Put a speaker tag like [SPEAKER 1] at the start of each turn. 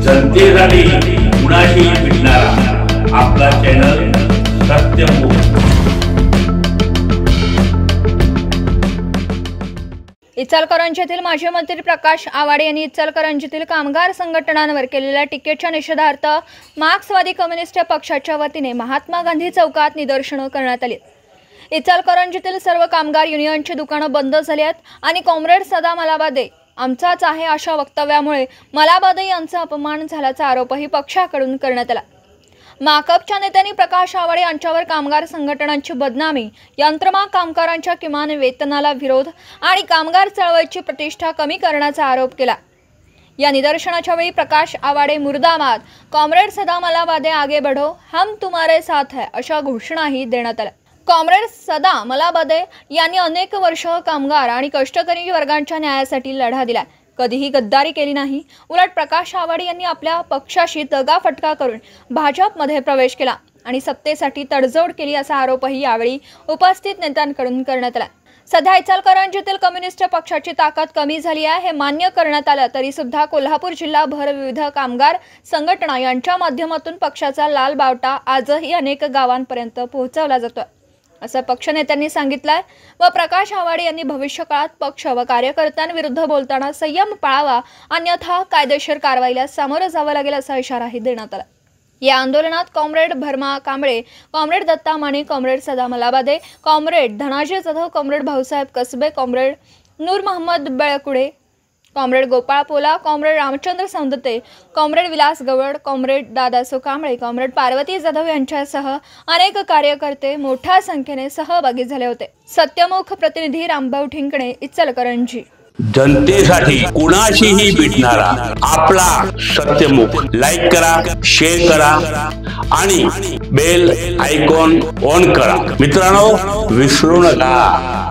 [SPEAKER 1] जनतेसाठी कुणाशी भेटणारा आपला चॅनल सत्यमुख।
[SPEAKER 2] इचलकरंजीतील माजी मंत्री प्रकाश आवाडे यांनी इचलकरंजीतील कामगार संघटनांवर केलेल्या टीकेच्या निषेधार्थ मार्क्सवादी कम्युनिस्ट पक्षाच्या वतीने महात्मा गांधी चौकात निदर्शने करण्यात आली। इचलकरंजीतील सर्व कामगार युनियनची दुकाने बंद झाली आहेत आणि कॉम्रेड सदा मलाबादे आमचाच आहे अशा वक्तव्यामुळे मलाबादे यांचा अपमान झाल्याचा आरोपही पक्षाकडून करण्यात आला। माकपच्या नेत्यांनी प्रकाश आवाडे यांच्यावर कामगार संघटनांची बदनामी, यंत्रमाग कामगारांच्या किमान वेतनाला विरोध आणि कामगार चळवळीची प्रतिष्ठा कमी करण्याचा आरोप केला। या निदर्शनाच्या वेळी प्रकाश आवाडे मुर्दाबाद, कॉम्रेड सदा मलाबादे आगे बढ़ो, हम तुम्हारे साथ है अशा घोषणाही देण्यात आल्या। कॉम्रेड सदा मलाबादे यांनी अनेक वर्ष कामगार आणि कष्टकरी वर्गांच्या न्यायासाठी लढा दिला, कधीही गद्दारी केली नाही। उलट प्रकाश आवाडे यांनी आपल्या पक्षाशी दगाफटका करून भाजपमध्ये प्रवेश केला आणि सत्तेसाठी तडजोड केली असा आरोपही यावेळी उपस्थित नेत्यांकडून करण्यात आला। सध्या इचलकरंजीतील कम्युनिस्ट पक्षाची ताकद कमी झाली आहे हे मान्य करण्यात आलं तरी सुद्धा कोल्हापूर जिल्हाभर विविध कामगार संघटना यांच्या माध्यमातून पक्षाचा लाल बावटा आजही अनेक गावांपर्यंत पोहोचवला जातोय असं पक्षनेत्यांनी सांगितलंय व प्रकाश आवाडे यांनी भविष्यकाळात पक्ष व कार्यकर्त्यांविरुद्ध बोलताना संयम पाळावा, अन्यथा कायदेशीर कारवाईला सामोरं जावं लागेल असा इशाराही देण्यात आला। या आंदोलनात comrade Bharma Kamble, comrade Datta Mane, comrade Sada Malabade, comrade Dhanaji Jadhav, comrade Bhausaheb Kasbe, comrade Noor Mohammed Belkude, comrade Gopal Pola, comrade Ramchandra Saundate, comrade Vilas Gawad, comrade Dadaso Kamble, comrade Parvati Jadhav यांच्यासह अनेक कार्यकर्ते मोठ्या संख्येने सहभागी झाले होते। सत्यमुख प्रतिनिधी रामभाऊ ठिंकणे, इचलकरंजी।
[SPEAKER 1] जनतेसाठी कुणाशीही भेटणारा आपला सत्यमुख। लाईक करा, शेअर करा आणि बेल आयकॉन ऑन करा। मित्रांनो, विसरू नका।